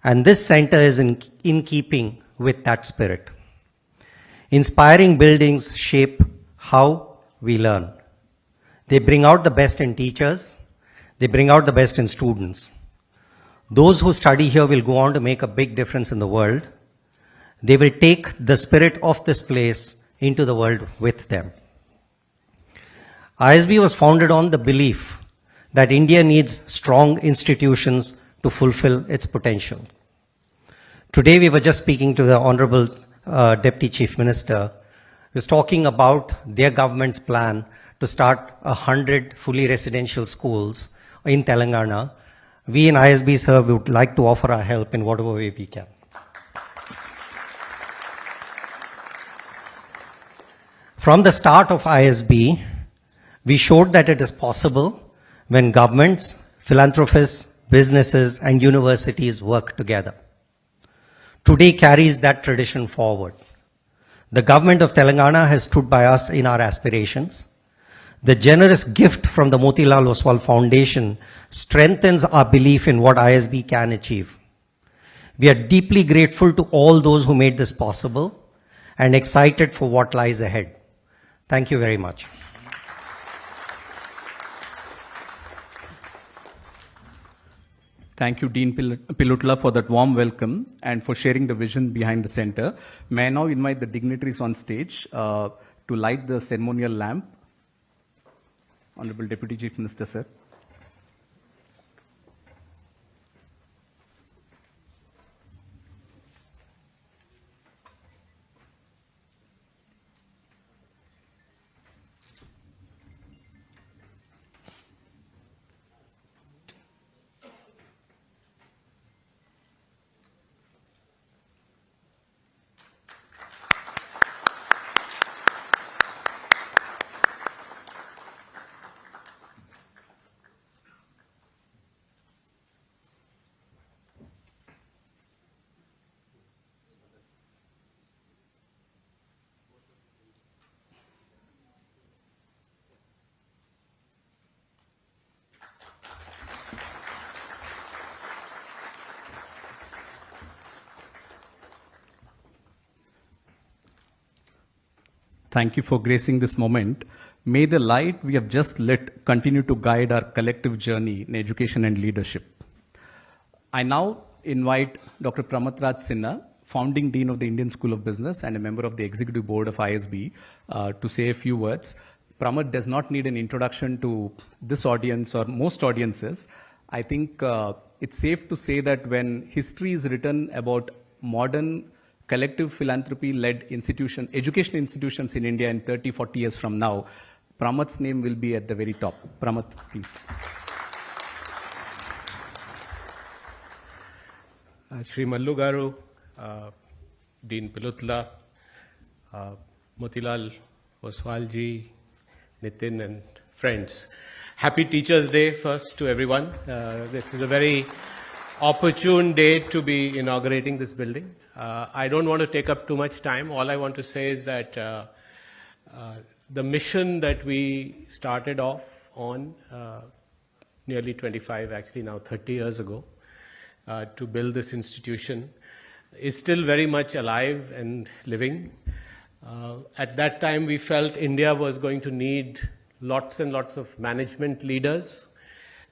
And this center is in keeping with that spirit. Inspiring buildings shape how we learn. They bring out the best in teachers. They bring out the best in students. Those who study here will go on to make a big difference in the world. They will take the spirit of this place into the world with them. ISB was founded on the belief that India needs strong institutions to fulfill its potential. Today we were just speaking to the Honorable Deputy Chief Minister, who was talking about their government's plan to start 100 fully residential schools in Telangana. We in ISB, sir, would like to offer our help in whatever way we can. From the start of ISB, we showed that it is possible when governments, philanthropists, businesses, and universities work together. Today carries that tradition forward. The government of Telangana has stood by us in our aspirations. The generous gift from the Motilal Oswal Foundation strengthens our belief in what ISB can achieve. We are deeply grateful to all those who made this possible and excited for what lies ahead. Thank you very much. Thank you, Dean Pilutla, for that warm welcome and for sharing the vision behind the center. May I now invite the dignitaries on stage to light the ceremonial lamp. Honorable Deputy Chief Minister, sir. Thank you for gracing this moment. May the light we have just lit continue to guide our collective journey in education and leadership. I now invite Dr. Pramatraj Sinha, founding Dean of the Indian School of Business and a member of the Executive Board of ISB, to say a few words. Pramat does not need an introduction to this audience or most audiences. I think it's safe to say that when history is written about modern collective philanthropy-led educational institutions in India in 30, 40 years from now, Pramat's name will be at the very top. Pramat, please. Shri Mallu Garu, Dean Pilutla, Motilal Oswal ji, Nitin and friends. Happy Teachers' Day first to everyone. This is a very opportune day to be inaugurating this building. I don't want to take up too much time. All I want to say is that the mission that we started off on nearly 25, actually now 30 years ago, to build this institution is still very much alive and living. At that time, we felt India was going to need lots and lots of management leaders,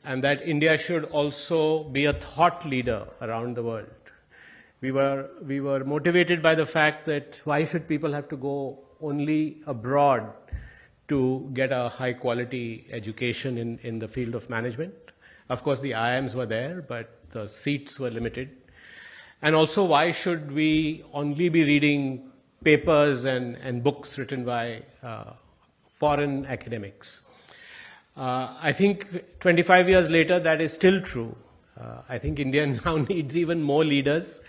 and that India should also be a thought leader around the world. We were motivated by the fact that why should people have to go only abroad to get a high quality education in the field of management. Of course, the IIMs were there, but the seats were limited. And also, why should we only be reading papers and books written by foreign academics? I think 25 years later, that is still true. I think India now needs even more leaders.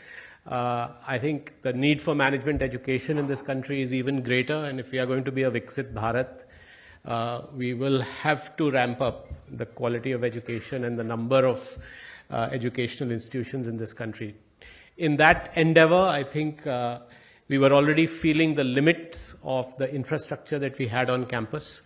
I think the need for management education in this country is even greater, and if we are going to be a Viksit Bharat, we will have to ramp up the quality of education and the number of educational institutions in this country. In that endeavor, I think we were already feeling the limits of the infrastructure that we had on campus.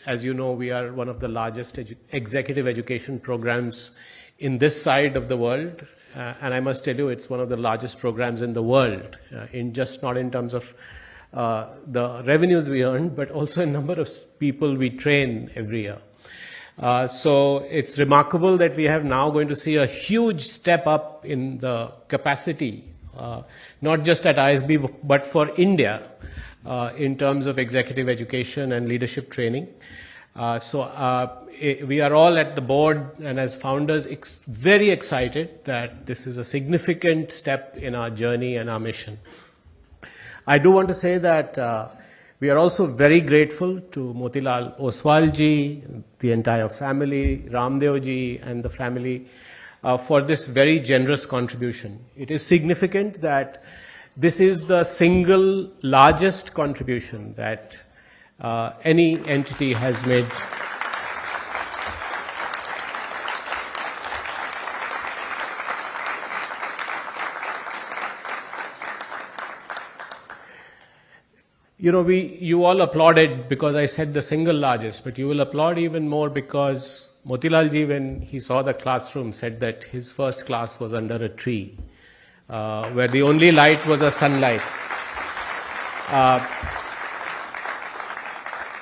As you know, we are one of the largest executive education programs in this side of the world, and I must tell you, it's one of the largest programs in the world, not in terms of the revenues we earn, but also in number of people we train every year. So it's remarkable that we have now going to see a huge step up in the capacity, not just at ISB, but for India, in terms of executive education and leadership training. We are all at the board and as founders very excited that this is a significant step in our journey and our mission. I do want to say that we are also very grateful to Motilal Oswal ji, the entire family, Ramdev ji and the family for this very generous contribution. It is significant that this is the single largest contribution that any entity has made. You know, you all applauded because I said the single largest, but you will applaud even more because Motilal ji, when he saw the classroom, said that his first class was under a tree, where the only light was a sunlight.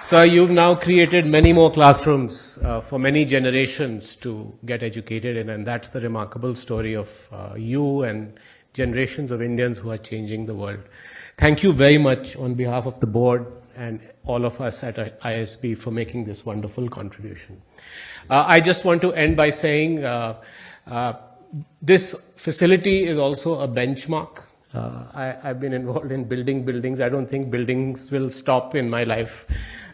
So you've now created many more classrooms for many generations to get educated in, and that's the remarkable story of you and generations of Indians who are changing the world. Thank you very much on behalf of the board and all of us at ISB for making this wonderful contribution. I just want to end by saying this facility is also a benchmark. I've been involved in building buildings. I don't think buildings will stop in my life.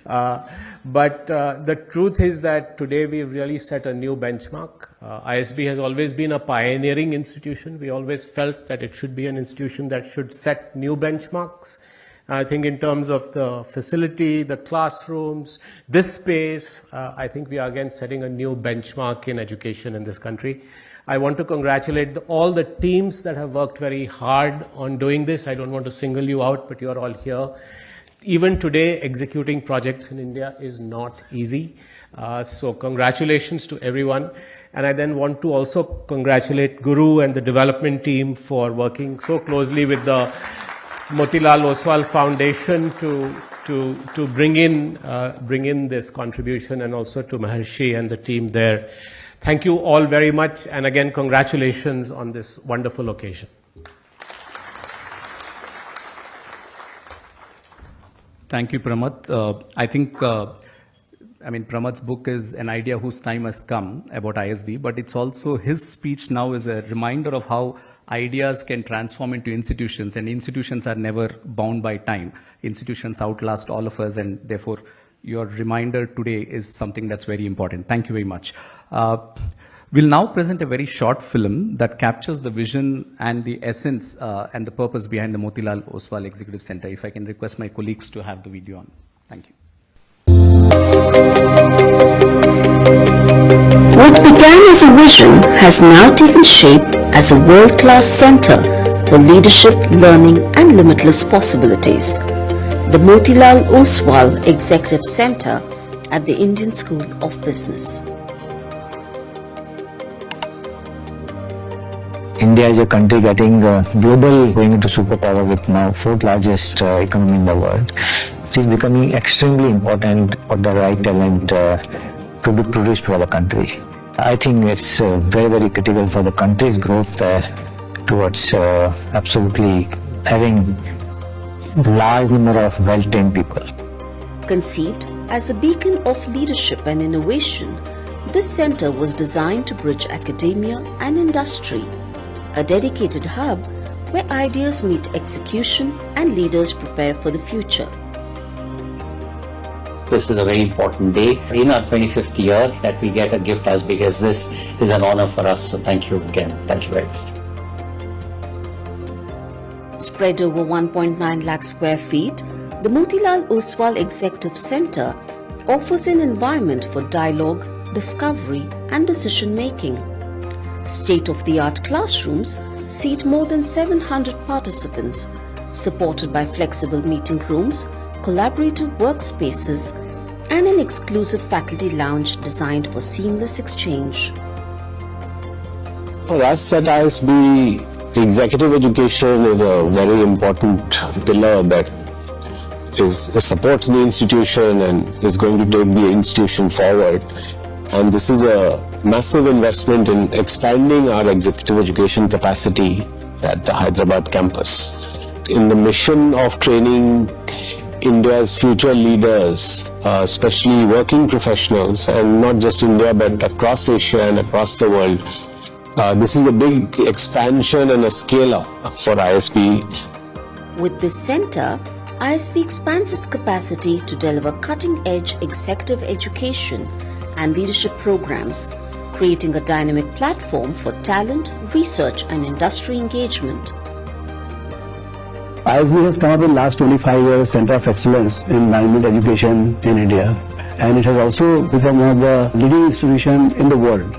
But the truth is that today we've really set a new benchmark. ISB has always been a pioneering institution. We always felt that it should be an institution that should set new benchmarks. I think in terms of the facility, the classrooms, this space, I think we are again setting a new benchmark in education in this country. I want to congratulate all the teams that have worked very hard on doing this. I don't want to single you out, but you are all here. Even today, executing projects in India is not easy. So congratulations to everyone. And I then want to also congratulate Guru and the development team for working so closely with the Motilal Oswal Foundation to bring in this contribution, and also to Maharshi and the team there. Thank you all very much, and again, congratulations on this wonderful occasion. Thank you, Pramad. I think, Pramad's book is an idea whose time has come about ISB, but it's also his speech now is a reminder of how ideas can transform into institutions, and institutions are never bound by time. Institutions outlast all of us, and therefore your reminder today is something that's very important. Thank you very much. We'll now present a very short film that captures the vision and the essence and the purpose behind the Motilal Oswal Executive Center. If I can request my colleagues to have the video on. Thank you. What began as a vision has now taken shape as a world-class center for leadership, learning and limitless possibilities. The Motilal Oswal Executive Center at the Indian School of Business. India is a country getting global, going into superpower with now 4th largest economy in the world. It is becoming extremely important for the right talent to be produced for the country. I think it's very, very critical for the country's growth towards absolutely having large number of well-trained people. Conceived as a beacon of leadership and innovation, this center was designed to bridge academia and industry, a dedicated hub where ideas meet execution and leaders prepare for the future. This is a very important day. In our 25th year that we get a gift as big as this is an honor for us. So thank you again. Thank you very much. Spread over 1.9 lakh square feet, the Motilal Oswal Executive Center offers an environment for dialogue, discovery and decision-making. State-of-the-art classrooms seat more than 700 participants, supported by flexible meeting rooms, collaborative workspaces, and an exclusive faculty lounge designed for seamless exchange. For us at ISB, executive education is a very important pillar that supports the institution and is going to take the institution forward. And this is a massive investment in expanding our executive education capacity at the Hyderabad campus. In the mission of training India's future leaders, especially working professionals, and not just India but across Asia and across the world, this is a big expansion and a scale-up for ISB. With this center, ISB expands its capacity to deliver cutting-edge executive education and leadership programs, creating a dynamic platform for talent, research and industry engagement. ISB has come up in the last 25 years Center of Excellence in Management Education in India, and it has also become one of the leading institutions in the world.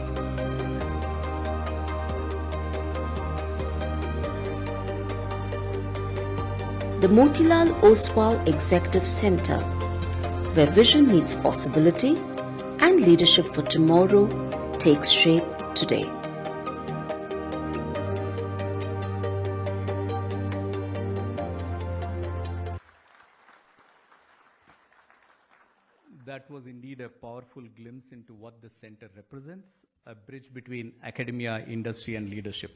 The Motilal Oswal Executive Center, where vision meets possibility and leadership for tomorrow takes shape today. That was indeed a powerful glimpse into what the center represents, a bridge between academia, industry and leadership.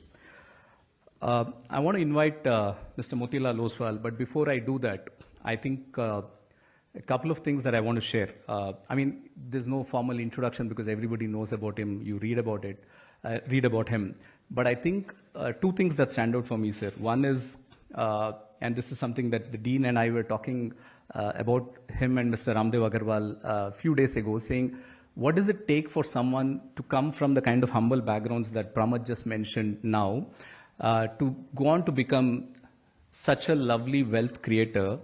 I want to invite Mr. Motilal Oswal, but before I do that, I think a couple of things that I want to share. I mean, there's no formal introduction because everybody knows about him. You read about it, read about him. But I think two things that stand out for me, sir. One is, and this is something that the Dean and I were talking about him and Mr. Ramdev Agarwal a few days ago, saying, what does it take for someone to come from the kind of humble backgrounds that Pramod just mentioned now, to go on to become such a lovely wealth creator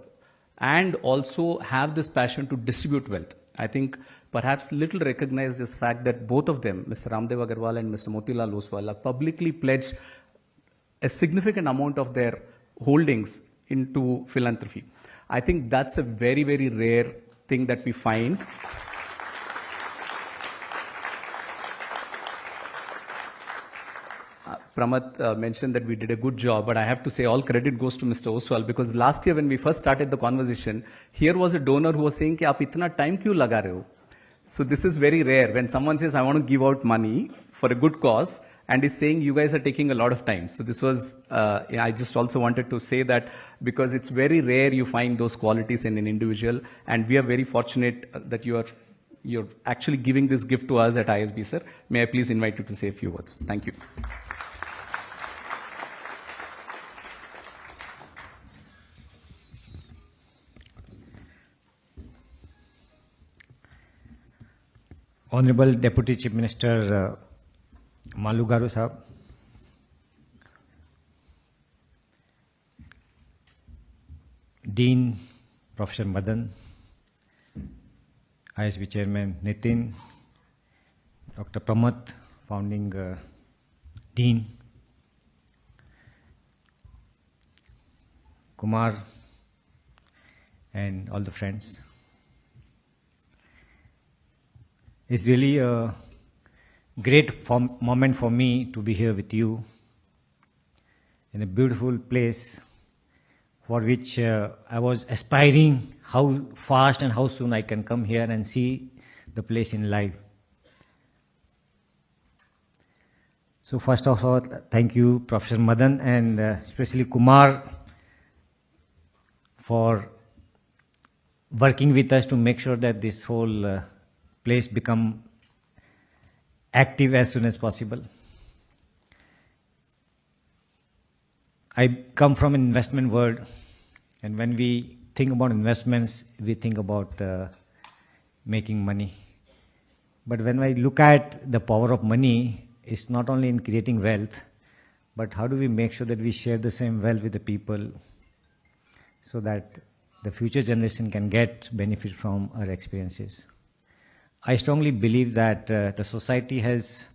and also have this passion to distribute wealth? I think perhaps little recognized this fact that both of them, Mr. Ramdev Agarwal and Mr. Motilal Oswal, have publicly pledged a significant amount of their holdings into philanthropy. I think that's a very, very rare thing that we find. Pramod mentioned that we did a good job, but I have to say all credit goes to Mr. Oswal, because last year when we first started the conversation, here was a donor who was saying, "Aap itna time kyun laga rahe ho?" So this is very rare when someone says, "I want to give out money for a good cause," and is saying, "You guys are taking a lot of time." So this was, I just also wanted to say that because it's very rare you find those qualities in an individual, and we are very fortunate that you're actually giving this gift to us at ISB, sir. May I please invite you to say a few words? Thank you. Honorable Deputy Chief Minister Malu Garu Sahab, Dean Professor Madan, ISB Chairman Nitin, Dr. Pramod, Founding Dean, Kumar, and all the friends. It's really a great moment for me to be here with you in a beautiful place for which I was aspiring how fast and how soon I can come here and see the place in life. So first of all, thank you, Professor Madan, and especially Kumar, for working with us to make sure that this whole place become active as soon as possible. I come from an investment world, and when we think about investments, we think about making money. But when I look at the power of money, it's not only in creating wealth, but how do we make sure that we share the same wealth with the people so that the future generation can get benefit from our experiences. I strongly believe that the society has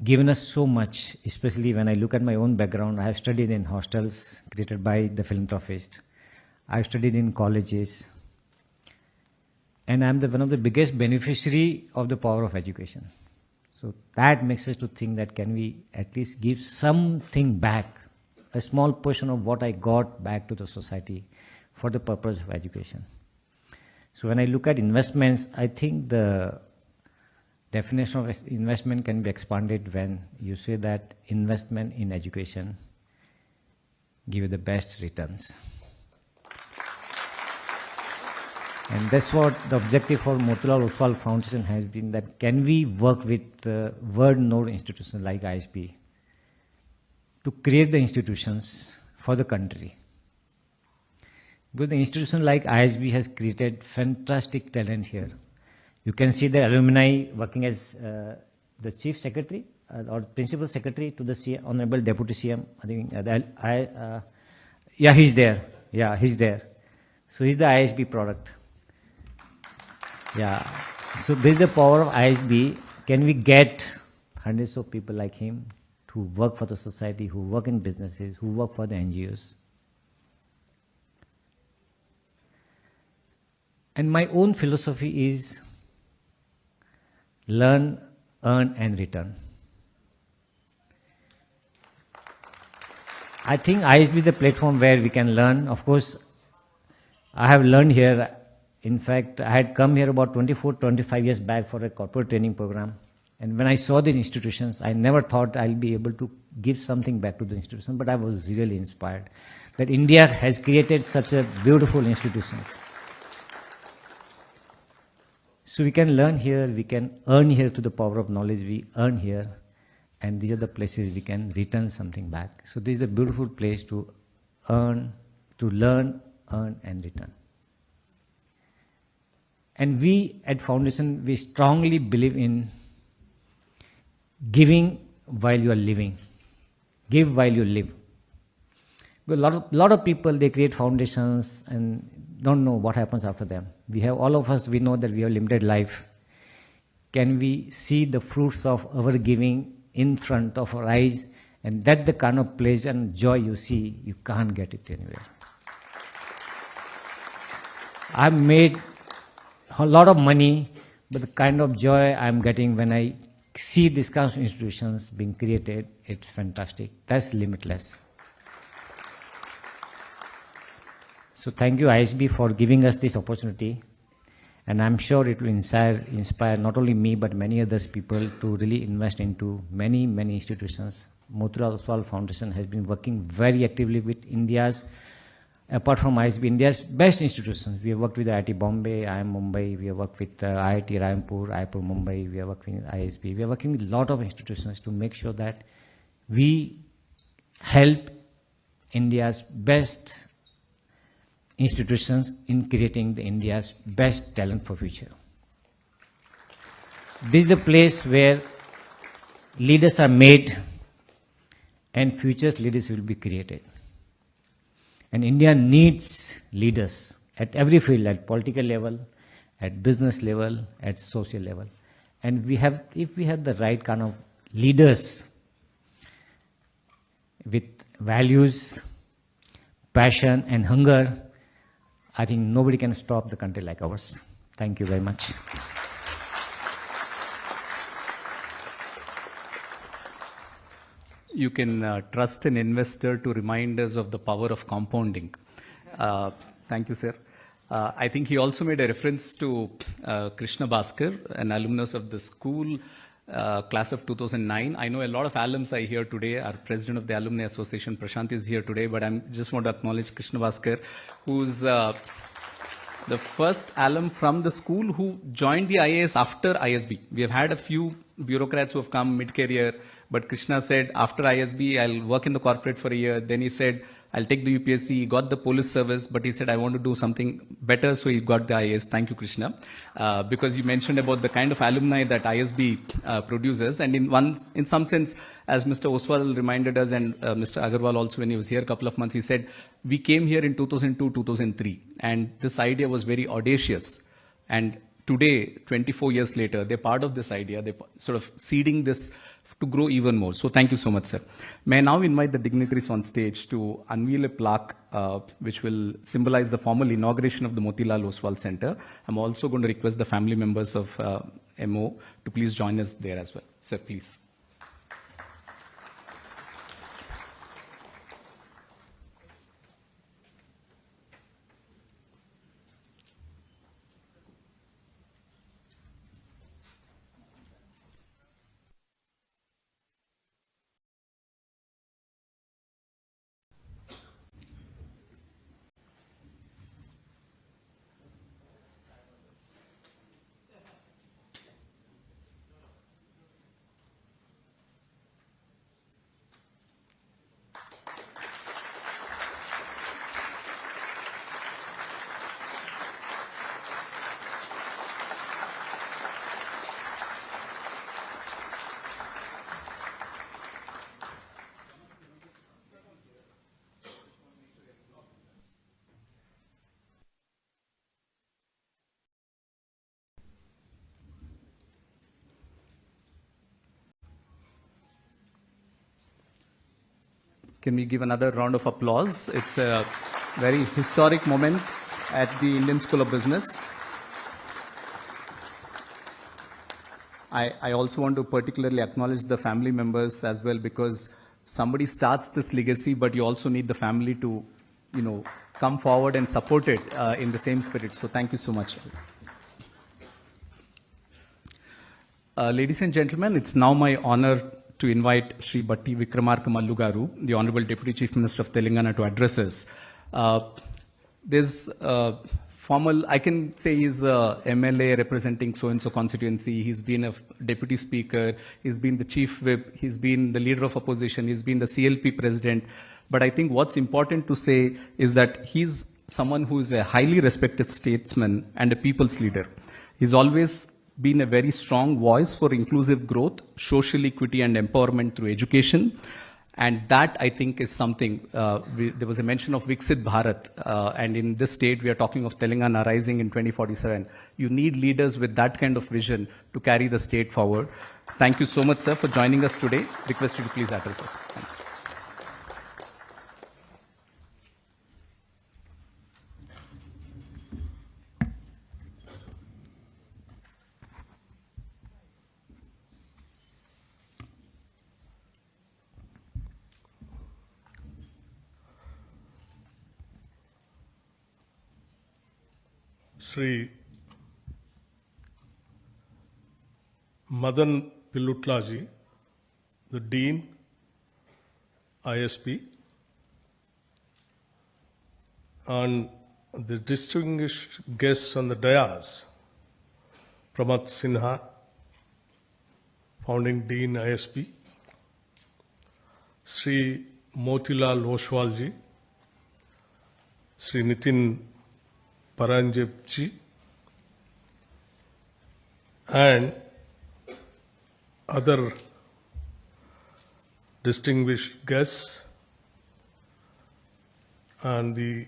given us so much, especially when I look at my own background. I have studied in hostels created by the philanthropist. I've studied in colleges. And I'm one of the biggest beneficiary of the power of education. So that makes us to think that can we at least give something back, a small portion of what I got back to the society for the purpose of education. So when I look at investments, I think the definition of investment can be expanded when you say that investment in education give you the best returns. And that's what the objective for Motilal Oswal Foundation has been, that can we work with world-known institutions like ISB to create the institutions for the country. Because the institution like ISB has created fantastic talent here. You can see the alumni working as the chief secretary or principal secretary to the Honorable Deputy CM. I think yeah, he's there. Yeah, he's there. So he's the ISB product. Yeah. So this is the power of ISB. Can we get hundreds of people like him who work for the society, who work in businesses, who work for the NGOs? And my own philosophy is learn, earn, and return. I think ISB is the platform where we can learn. Of course, I have learned here. In fact, I had come here about 25 years back for a corporate training program. And when I saw these institutions, I never thought I'll be able to give something back to the institution, but I was really inspired that India has created such a beautiful institutions. So we can learn here, we can earn here to the power of knowledge we earn here, and these are the places we can return something back. So this is a beautiful place to earn, to learn, earn, and return. And we at Foundation, we strongly believe in giving while you are living. Give while you live. Because a lot of people, they create foundations and don't know what happens after them. We have, all of us, we know that we have limited life. Can we see the fruits of our giving in front of our eyes? And that's the kind of pleasure and joy you see, you can't get it anywhere. I've made a lot of money, but the kind of joy I'm getting when I see these kinds of institutions being created, it's fantastic. That's limitless. So thank you, ISB, for giving us this opportunity. And I'm sure it will inspire not only me, but many others people to really invest into many, many institutions. Motilal Oswal Foundation has been working very actively with India's, apart from ISB, India's best institutions. We have worked with IIT Bombay, IIM Mumbai, we have worked with IIT Raipur, Mumbai, we are working with ISB. We are working with a lot of institutions to make sure that we help India's best institutions in creating India's best talent for future. This is the place where leaders are made and future leaders will be created. And India needs leaders at every field, at political level, at business level, at social level. And we have, if we have the right kind of leaders with values, passion, and hunger, I think nobody can stop the country like ours. Thank you very much. You can trust an investor to remind us of the power of compounding. Thank you, sir. I think he also made a reference to Krishna Bhaskar, an alumnus of the school, class of 2009. I know a lot of alums are here today. Our president of the Alumni Association, Prashant, is here today, but I just want to acknowledge Krishna Bhaskar, who's the first alum from the school who joined the IAS after ISB. We have had a few bureaucrats who have come mid-career, but Krishna said, after ISB, I'll work in the corporate for a year. Then he said, I'll take the UPSC. He got the police service, but he said, I want to do something better, so he got the IAS. Thank you, Krishna. Because you mentioned about the kind of alumni that ISB produces. And in some sense, as Mr. Oswal reminded us, and Mr. Agarwal also, when he was here a couple of months, he said, we came here in 2002, 2003. And this idea was very audacious. And today, 24 years later, they're part of this idea. They're sort of seeding this to grow even more. So thank you so much, sir. May I now invite the dignitaries on stage to unveil a plaque which will symbolize the formal inauguration of the Motilal Oswal Center. I'm also going to request the family members of MO to please join us there as well. Sir, please. Can we give another round of applause? It's a very historic moment at the Indian School of Business. I also want to particularly acknowledge the family members as well, because somebody starts this legacy, but you also need the family to, come forward and support it in the same spirit. So thank you so much. Ladies and gentlemen, it's now my honor to invite Shri Bhatti Vikramarka Mallugaru, the Honorable Deputy Chief Minister of Telangana, to address us. There's formal, I can say he's a MLA representing so-and-so constituency. He's been a deputy speaker. He's been the chief whip. He's been the leader of opposition. He's been the CLP president. But I think what's important to say is that he's someone who is a highly respected statesman and a people's leader. He's always been a very strong voice for inclusive growth, social equity and empowerment through education. And that, I think, is something, there was a mention of Viksit Bharat, and in this state, we are talking of Telangana rising in 2047. You need leaders with that kind of vision to carry the state forward. Thank you so much, sir, for joining us today. Request you to please address us. Thank you. Sri Madan Pilutlaji, the Dean, ISP, and the distinguished guests on the dais, Pramat Sinha, Founding Dean, ISP, Sri Motilal Oswal ji, Sri Nitin Paranjepji, and other distinguished guests, and the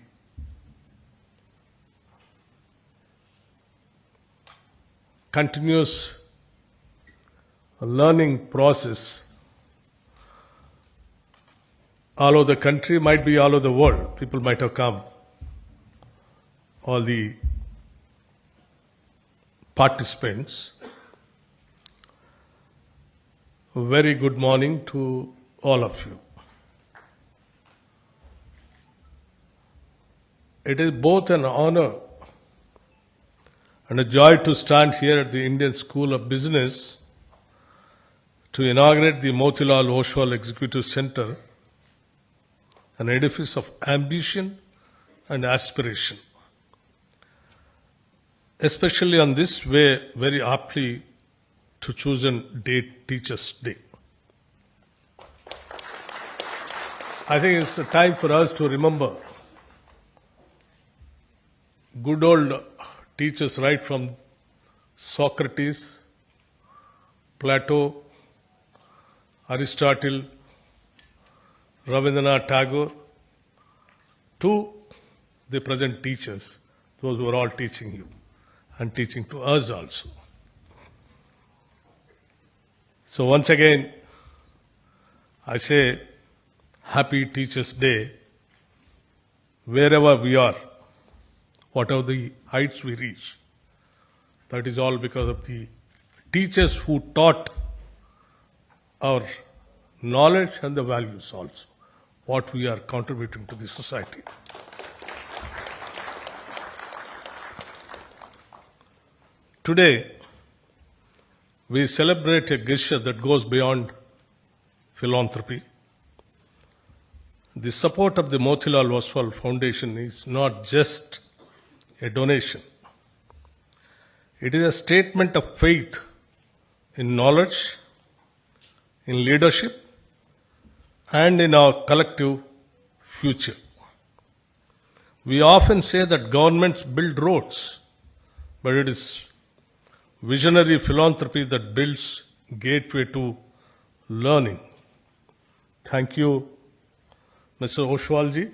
continuous learning process all over the country, might be all over the world. People might have come. All the participants, a very good morning to all of you. It is both an honor and a joy to stand here at the Indian School of Business to inaugurate the Motilal Oswal Executive Center, an edifice of ambition and aspiration. Especially on this way, very aptly to chosen date, Teachers' Day. I think it's a time for us to remember good old teachers right from Socrates, Plato, Aristotle, Rabindranath Tagore, to the present teachers, those who are all teaching you and teaching to us also. So once again, I say Happy Teachers' Day wherever we are, whatever the heights we reach. That is all because of the teachers who taught our knowledge and the values also, what we are contributing to the society. Today, we celebrate a gesture that goes beyond philanthropy. The support of the Motilal Oswal Foundation is not just a donation. It is a statement of faith in knowledge, in leadership, and in our collective future. We often say that governments build roads, but it is visionary philanthropy that builds gateway to learning. Thank you, Mr. Oswalji,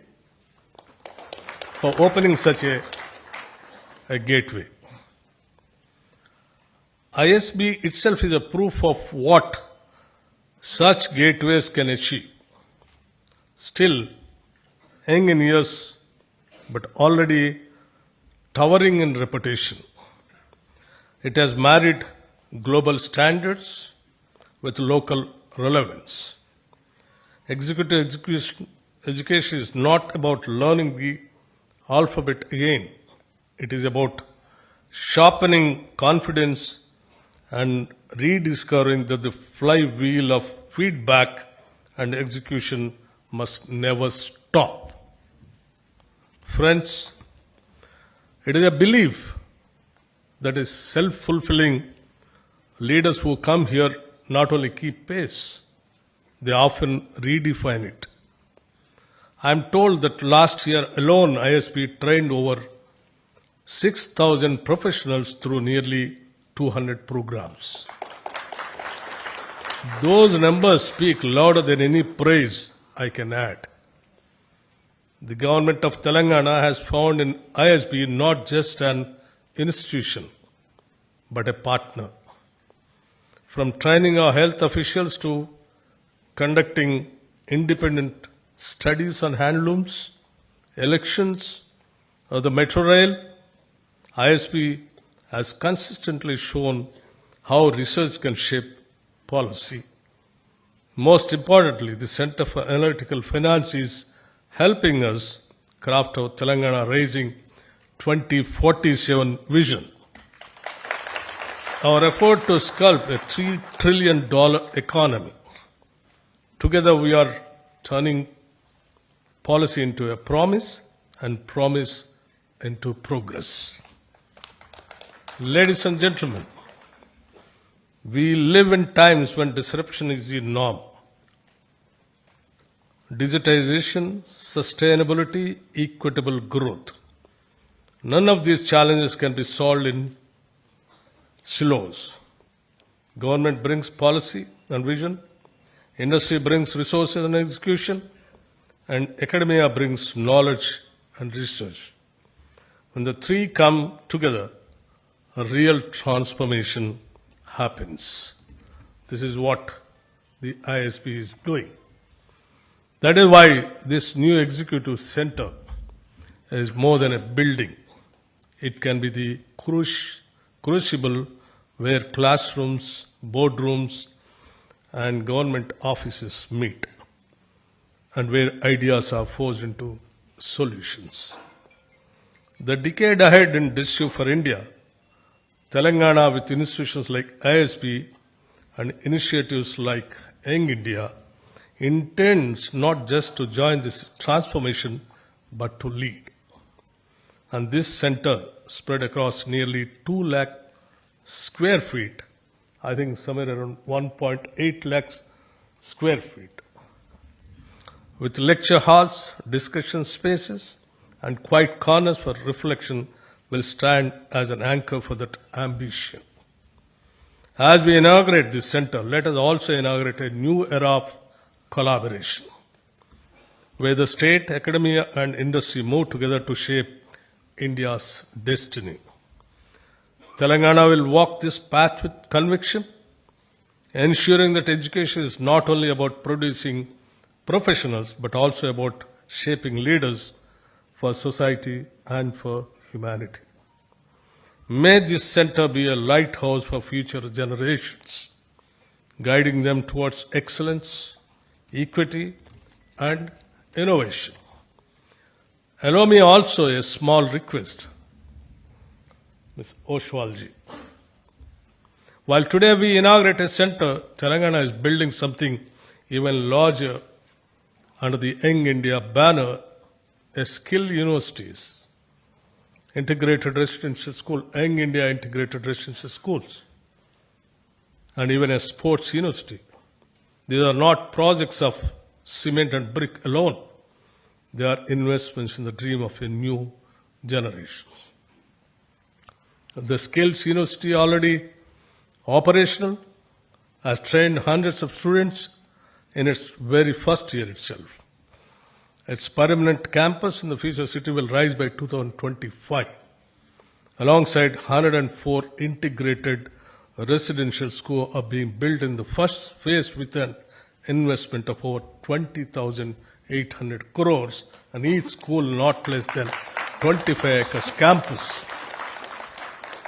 for opening such a gateway. ISB itself is a proof of what such gateways can achieve. Still young in years, but already towering in reputation. It has married global standards with local relevance. Executive education is not about learning the alphabet again. It is about sharpening confidence and rediscovering that the flywheel of feedback and execution must never stop. Friends, it is a belief that is self-fulfilling. Leaders who come here not only keep pace, they often redefine it. I am told that last year alone ISB trained over 6,000 professionals through nearly 200 programs. Those numbers speak louder than any praise I can add. The government of Telangana has found in ISB not just an institution, but a partner. From training our health officials to conducting independent studies on handlooms, elections, or the metro rail, ISB has consistently shown how research can shape policy. Most importantly, the Center for Analytical Finance is helping us craft our Telangana Raising 2047 vision. Our effort to sculpt a $3 trillion economy. Together we are turning policy into a promise and promise into progress. Ladies and gentlemen, we live in times when disruption is the norm. Digitization, sustainability, equitable growth. None of these challenges can be solved in silos. Government brings policy and vision, industry brings resources and execution, and academia brings knowledge and research. When the three come together, a real transformation happens. This is what the ISB is doing. That is why this new executive center is more than a building. It can be the crucible where classrooms, boardrooms, and government offices meet, and where ideas are forged into solutions. The decade ahead in Digital for India, Telangana with institutions like ISB and initiatives like Young India intends not just to join this transformation but to lead. And this center spread across nearly 2 lakh square feet, I think somewhere around 1.8 lakhs square feet, with lecture halls, discussion spaces, and quiet corners for reflection will stand as an anchor for that ambition. As we inaugurate this center, let us also inaugurate a new era of collaboration, where the state, academia, and industry move together to shape India's destiny. Telangana will walk this path with conviction, ensuring that education is not only about producing professionals, but also about shaping leaders for society and for humanity. May this center be a lighthouse for future generations, guiding them towards excellence, equity, and innovation. Allow me also a small request, Ms. Oswal ji. While today we inaugurate a center, Telangana is building something even larger under the Young India banner, a skill universities, integrated residential school, Young India integrated residential schools, and even a sports university. These are not projects of cement and brick alone. They are investments in the dream of a new generation. The Skills University already operational has trained hundreds of students in its very first year itself. Its permanent campus in the future city will rise by 2025. Alongside 104 integrated residential schools are being built in the first phase with an investment of over 20,800 crores, and each school not less than 25 acres campus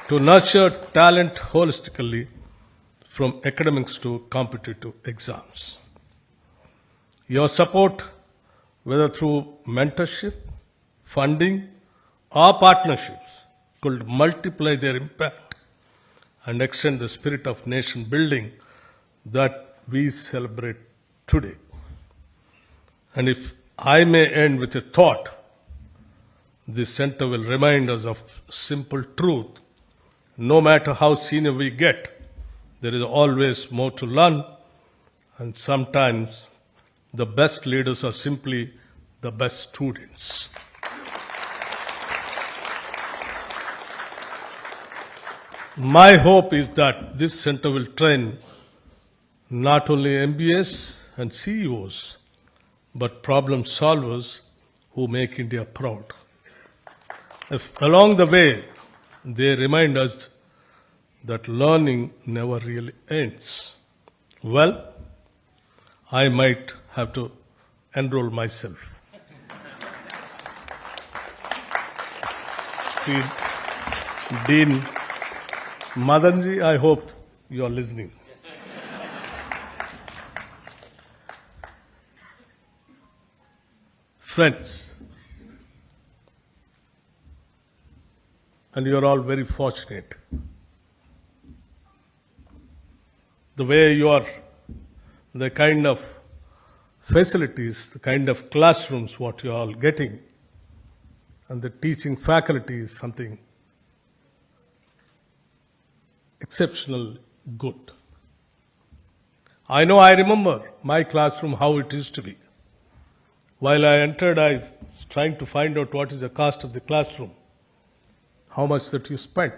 to nurture talent holistically from academics to competitive exams. Your support, whether through mentorship, funding, or partnerships, could multiply their impact and extend the spirit of nation building that we celebrate today. And if I may end with a thought, this center will remind us of simple truth. No matter how senior we get, there is always more to learn, and sometimes the best leaders are simply the best students. My hope is that this center will train not only MBAs and CEOs, but problem solvers who make India proud. If along the way they remind us that learning never really ends, well, I might have to enroll myself. See, Dean Madanji, I hope you are listening. Friends, and you are all very fortunate. The way you are, the kind of facilities, the kind of classrooms what you are all getting, and the teaching faculty is something exceptional good. I know, I remember my classroom, how it used to be. While I entered, I was trying to find out what is the cost of the classroom, how much that you spent.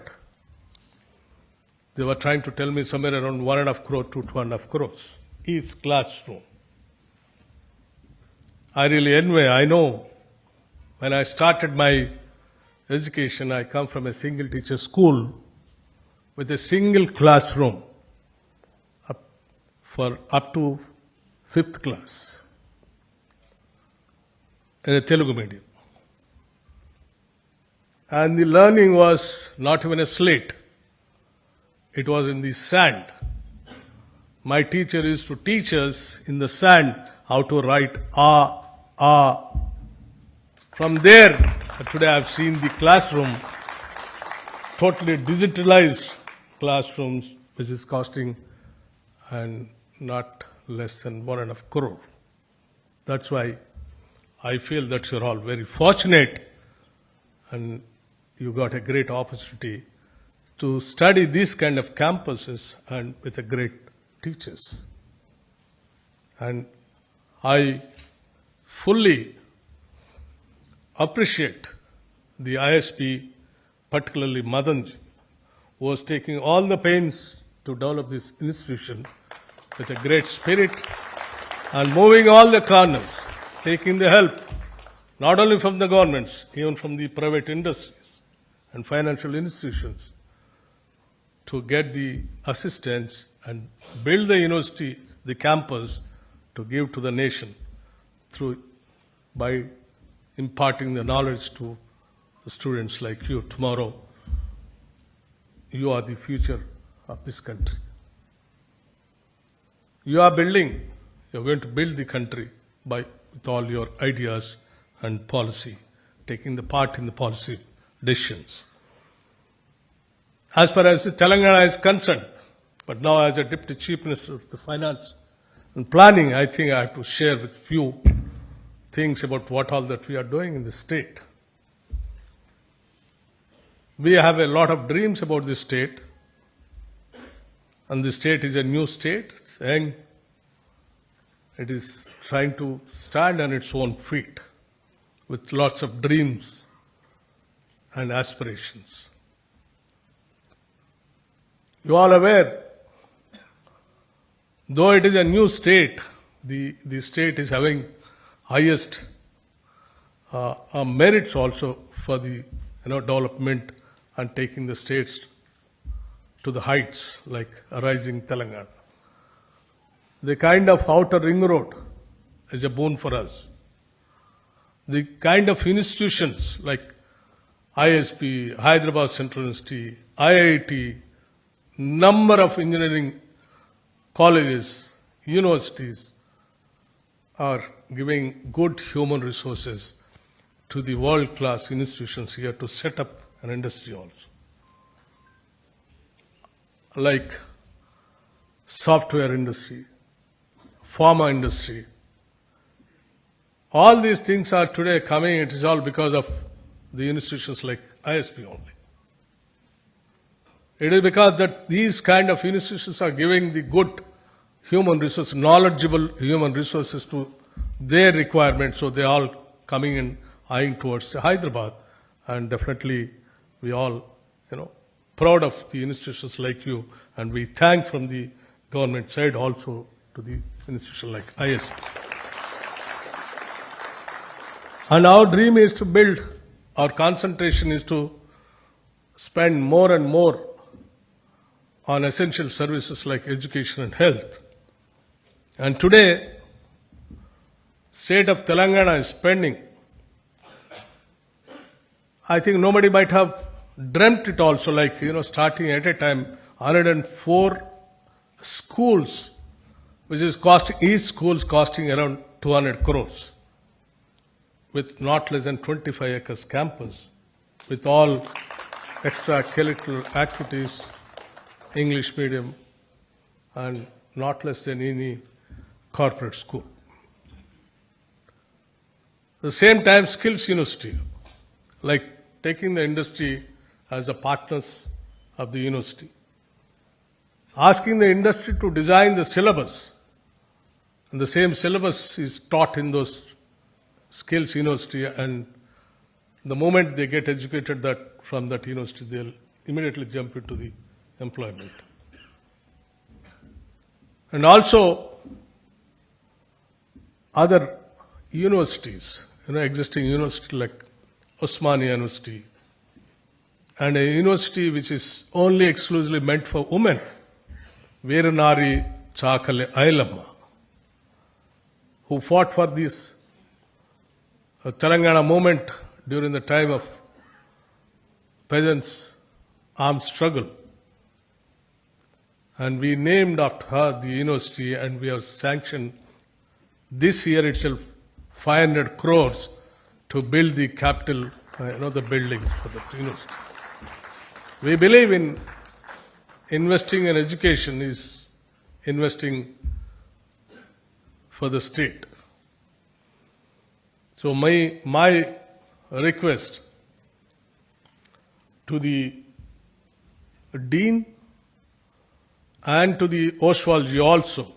They were trying to tell me somewhere around 1.5 crore to 2.5 crores each classroom. I really envy. I know when I started my education, I come from a single teacher school with a single classroom up to 5th class in a Telugu medium. And the learning was not even a slate. It was in the sand. My teacher used to teach us in the sand how to write A. From there, today I have seen the classroom, totally digitalized classrooms, which is costing and not less than 1.5 crore. That's why I feel that you're all very fortunate and you got a great opportunity to study these kind of campuses and with a great teachers. And I fully appreciate the ISP, particularly Madanji, who was taking all the pains to develop this institution with a great spirit and moving all the corners, taking the help, not only from the governments, even from the private industries and financial institutions, to get the assistance and build the university, the campus, to give to the nation by imparting the knowledge to the students like you. Tomorrow, you are the future of this country. You are building, you're going to build the country with all your ideas and policy, taking the part in the policy decisions. As far as Telangana is concerned, but now as a Deputy Chief Minister of the Finance and Planning, I think I have to share with few things about what all that we are doing in the state. We have a lot of dreams about this state, and the state is a new state, saying it is trying to stand on its own feet with lots of dreams and aspirations. You are aware, though it is a new state, the state is having highest merits also for the development and taking the states to the heights like a rising Telangana. The kind of outer ring road is a boon for us. The kind of institutions like ISB, Hyderabad Central University, IIT, number of engineering colleges, universities are giving good human resources to the world-class institutions here to set up an industry also. Like software industry, pharma industry. All these things are today coming, it is all because of the institutions like ISB only. It is because that these kind of institutions are giving the good human resources, knowledgeable human resources to their requirements, so they are all coming and eyeing towards Hyderabad. And definitely we all, proud of the institutions like you, and we thank from the government side also to the institution like ISB. And our dream is to build, our concentration is to spend more and more on essential services like education and health. And today, state of Telangana is spending, I think nobody might have dreamt it also, like, starting at a time, 104 schools, which is costing, each school is costing around 200 crores, with not less than 25 acres campus, with all extracurricular activities, English medium, and not less than any corporate school. At the same time, skills university, like taking the industry as a partners of the university, asking the industry to design the syllabus, and the same syllabus is taught in those skills university, and the moment they get educated from that university, they'll immediately jump into the employment. And also other universities, existing university like Osmania University, and a university which is only exclusively meant for women, Veeranari Chakale Ailamma, who fought for this Telangana movement during the time of peasants' armed struggle. And we named after her the university, and we have sanctioned this year itself 500 crores to build the capital, the buildings for the university. We believe in investing in education is investing for the state. So my request to the Dean and to the Oswal ji also,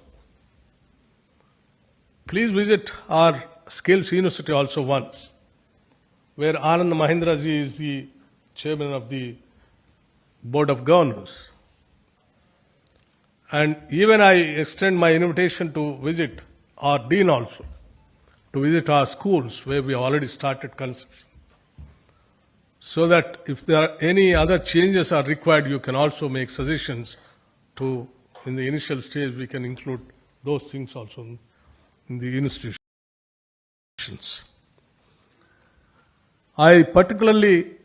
please visit our Skills University also once, where Anand Mahindra ji is the chairman of the Board of Governors. And even I extend my invitation to visit our Dean also, to visit our schools where we already started construction, so that if there are any other changes are required, you can also make suggestions to, in the initial stage, we can include those things also in the institutions. I particularly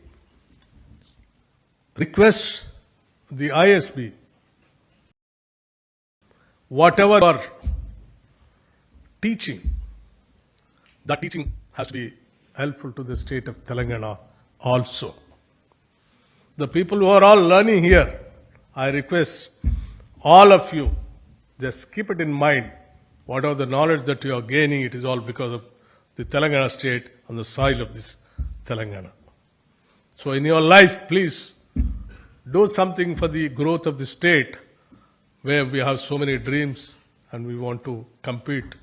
request the ISB whatever you are teaching, that teaching has to be helpful to the state of Telangana also. The people who are all learning here, I request all of you, just keep it in mind, whatever the knowledge that you are gaining, it is all because of the Telangana state on the soil of this Telangana. So in your life, please do something for the growth of the state, where we have so many dreams and we want to compete,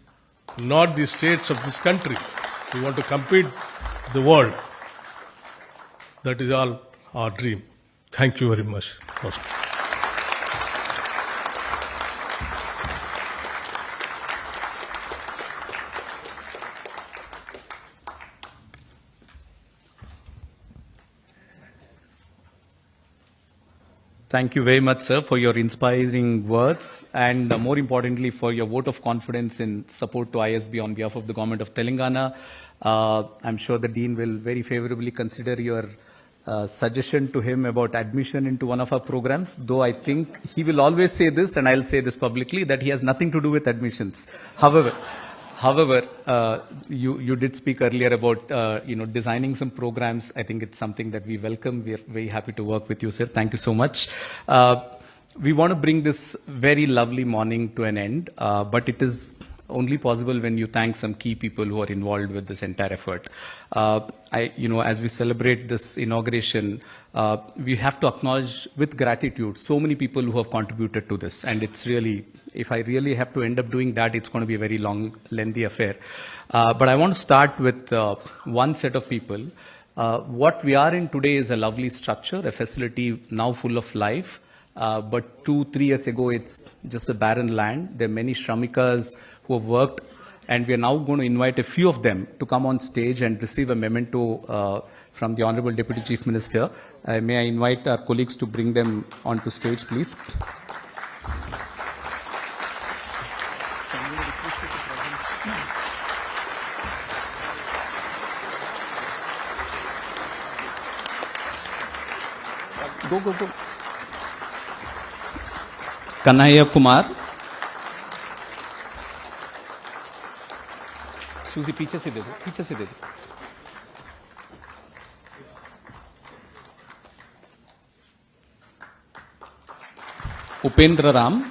not the states of this country. We want to compete the world. That is all our dream. Thank you very much. Thank you very much, sir, for your inspiring words and more importantly for your vote of confidence in support to ISB on behalf of the government of Telangana. I'm sure the Dean will very favorably consider your suggestion to him about admission into one of our programs, though I think he will always say this, and I'll say this publicly, that he has nothing to do with admissions. However, you did speak earlier about designing some programs. I think it's something that we welcome. We are very happy to work with you, sir. Thank you so much. We want to bring this very lovely morning to an end, but it is only possible when you thank some key people who are involved with this entire effort. As we celebrate this inauguration, we have to acknowledge with gratitude so many people who have contributed to this, and it's really, if I really have to end up doing that, it's going to be a very long, lengthy affair. But I want to start with one set of people. What we are in today is a lovely structure, a facility now full of life. But 2-3 years ago, it's just a barren land. There are many Shramikas who have worked, and we are now going to invite a few of them to come on stage and receive a memento from the Honorable Deputy Chief Minister. May I invite our colleagues to bring them onto stage, please. Go. Kanhaiya Kumar. सूजी पीछे से दे दो उपेंद्र राम,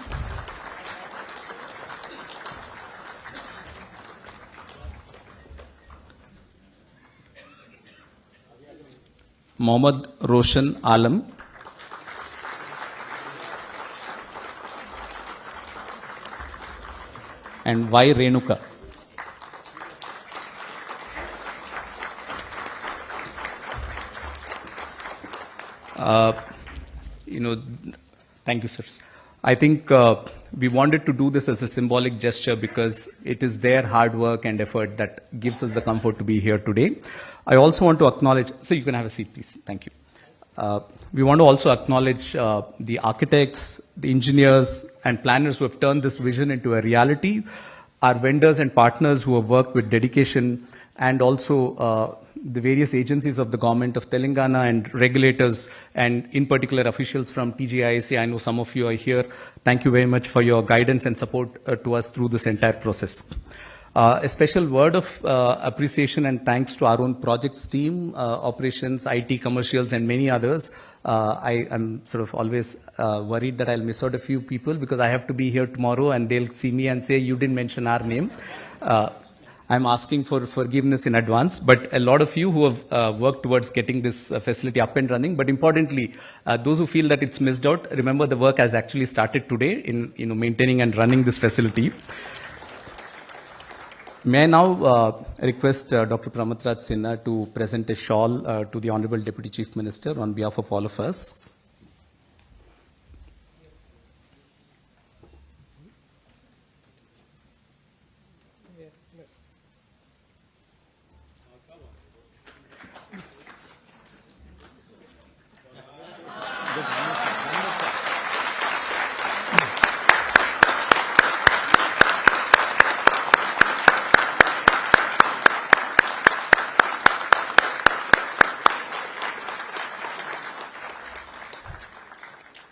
मोहम्मद रोशन आलम, and Y Renuka. Thank you, sirs. I think we wanted to do this as a symbolic gesture because it is their hard work and effort that gives us the comfort to be here today. I also want to acknowledge, so you can have a seat, please. Thank you. We want to also acknowledge the architects, the engineers and planners who have turned this vision into a reality, our vendors and partners who have worked with dedication, and also the various agencies of the government of Telangana and regulators, and in particular officials from TGIC. I know some of you are here. Thank you very much for your guidance and support to us through this entire process. A special word of appreciation and thanks to our own projects team, operations, IT, commercials, and many others. I am sort of always worried that I'll miss out a few people because I have to be here tomorrow and they'll see me and say, you didn't mention our name. I'm asking for forgiveness in advance, but a lot of you who have worked towards getting this facility up and running, but importantly, those who feel that it's missed out, remember the work has actually started today in maintaining and running this facility. May I now request Dr. Pramatraj Sinha to present a shawl to the Honorable Deputy Chief Minister on behalf of all of us.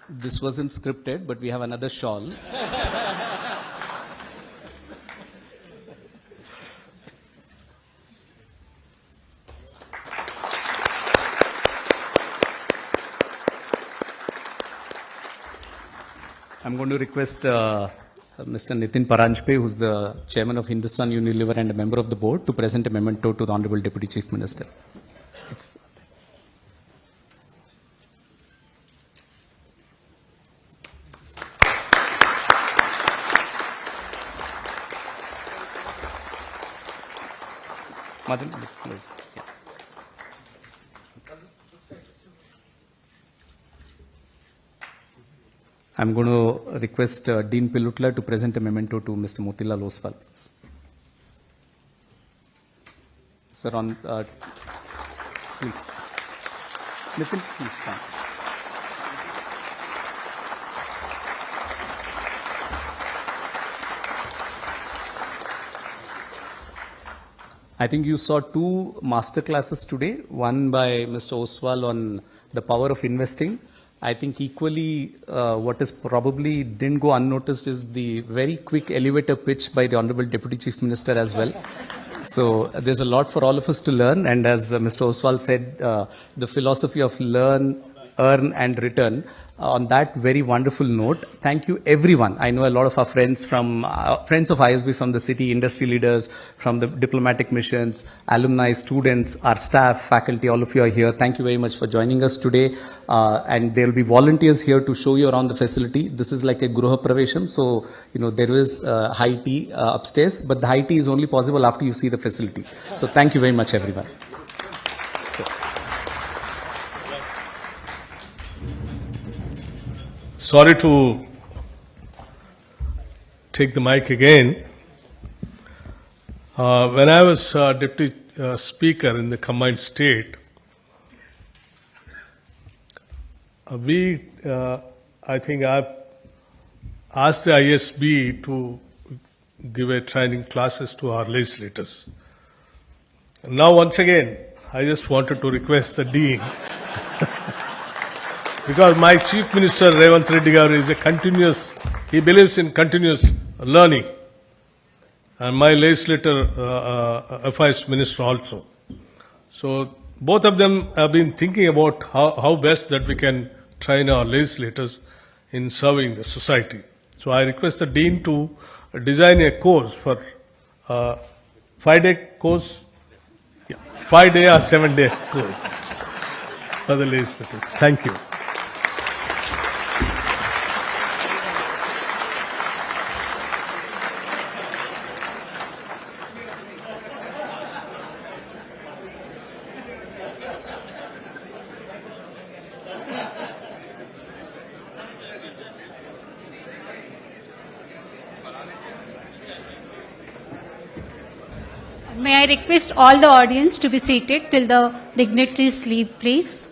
This wasn't scripted, but we have another shawl. I'm going to request Mr. Nitin Paranjpe, who's the chairman of Hindustan Unilever and a member of the board, to present a memento to the Honorable Deputy Chief Minister. It's Madan, please. Yeah. I'm going to request Dean Pilutla to present a memento to Mr. Motilal Oswal. Sir, on, please. Nitin, please come. I think you saw two master classes today, one by Mr. Oswal on the power of investing. I think equally what is probably didn't go unnoticed is the very quick elevator pitch by the Honorable Deputy Chief Minister as well. So there's a lot for all of us to learn, and as Mr. Oswal said, the philosophy of learn, earn and return. On that very wonderful note, thank you everyone. I know a lot of our friends from friends of ISB from the city, industry leaders, from the diplomatic missions, alumni, students, our staff, faculty, all of you are here. Thank you very much for joining us today. And there will be volunteers here to show you around the facility. This is like a Gruha Pravesham, so there is high tea upstairs, but the high tea is only possible after you see the facility. So thank you very much everyone. Sorry to take the mic again. When I was Deputy Speaker in the combined state, I think I've asked the ISB to give a training classes to our legislators. Now once again, I just wanted to request the Dean because my Chief Minister Revanth Reddy Garu he believes in continuous learning, and my legislator affairs minister also. So both of them have been thinking about how best that we can train our legislators in serving the society. So I request the Dean to design a course for 5-day course, 5-day or 7-day course for the legislators. Thank you. May I request all the audience to be seated till the dignitaries leave, please.